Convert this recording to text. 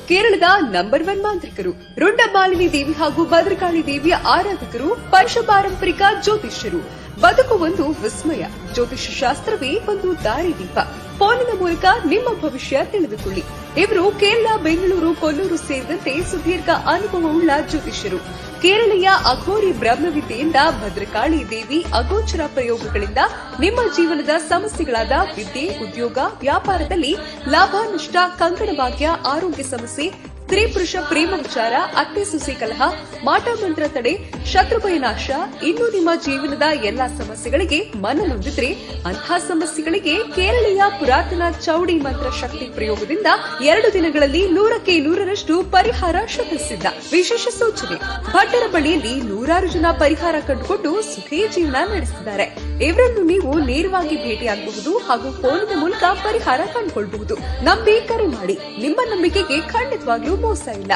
ಕೇರಳದ ನಂಬರ್ 1 ಮಾಂತ್ರಿಕರು, ರುಂಡಮಾಲಿನಿ ದೇವಿ ಹಾಗೂ ಭದ್ರಕಾಳಿ ದೇವಿಯ ಆರಾಧಕರು, ಪಂಚಪಾರಂಪರಿಕ ಜ್ಯೋತಿಷ್ಯರು. ಬದುಕು ಒಂದು ವಿಸ್ಮಯ. ಜ್ಯೋತಿಷ್ಯ ಶಾಸ್ತ್ರವೇ ಒಂದು ದಾರಿದೀಪ. ಫೋನಿನ ಮೂಲಕ ನಿಮ್ಮ ಭವಿಷ್ಯ ತಿಳಿದುಕೊಳ್ಳಿ. ಇವರು ಕೇರಳ, ಬೆಂಗಳೂರು, ಕೊಲ್ಲೂರು ಸೇರಿದಂತೆ ಸುದೀರ್ಘ ಅನುಭವವುಳ್ಳ ಜ್ಯೋತಿಷ್ಯರು. ಕೇರಳೀಯ ಅಘೋರಿ ಬ್ರಹ್ಮವಿದ್ಯೆಯಿಂದ ಭದ್ರಕಾಳಿ ದೇವಿ ಅಗೋಚರ ಪ್ರಯೋಗಗಳಿಂದ ನಿಮ್ಮ ಜೀವನದ ಸಮಸ್ಯೆಗಳಾದ ವಿದ್ಯೆ, ಉದ್ಯೋಗ, ವ್ಯಾಪಾರದಲ್ಲಿ ಲಾಭ, ನಷ್ಟ, ಕಂಕಣ ಭಾಗ್ಯ, ಆರೋಗ್ಯ ಸಮಸ್ಯೆ, ಸ್ತ್ರೀ ಪುರುಷ ಪ್ರೇಮ ವಿಚಾರ, ಅತ್ತೆ ಸೊಸೆ ಕಲಹ, ಮಾಟ ಮಂತ್ರ ತಡೆ, ಶತ್ರುಭಯ ನಾಶ, ಇನ್ನು ನಿಮ್ಮ ಜೀವನದ ಎಲ್ಲಾ ಸಮಸ್ಯೆಗಳಿಗೆ ಮನನೊಂದಿದ್ರೆ ಅಂತಹ ಸಮಸ್ಯೆಗಳಿಗೆ ಕೇರಳೀಯ ಪುರಾತನ ಚೌಡಿ ಮಂತ್ರ ಶಕ್ತಿ ಪ್ರಯೋಗದಿಂದ 2 ದಿನಗಳಲ್ಲಿ 100ಕ್ಕೆ 100ರಷ್ಟು ಪರಿಹಾರ ಶುಭಸಿದ್ಧ. ವಿಶೇಷ ಸೂಚನೆ: ಭಟ್ಟರ ಬಳಿಯಲ್ಲಿ ನೂರಾರು ಜನ ಪರಿಹಾರ ಕಂಡುಕೊಂಡು ಸುಖಿ ಜೀವನ ನಡೆಸಿದ್ದಾರೆ. ಇವರನ್ನು ನೀವು ನೇರವಾಗಿ ಭೇಟಿಯಾಗಬಹುದು ಹಾಗೂ ಫೋನಿನ ಮೂಲಕ ಪರಿಹಾರ ಕಂಡುಕೊಳ್ಳಬಹುದು. ನಂಬಿ ಕರೆ ಮಾಡಿ. ನಿಮ್ಮ ನಂಬಿಕೆಗೆ ಖಂಡಿತವಾಗ್ಲೂ ಮೋಸ ಇಲ್ಲ.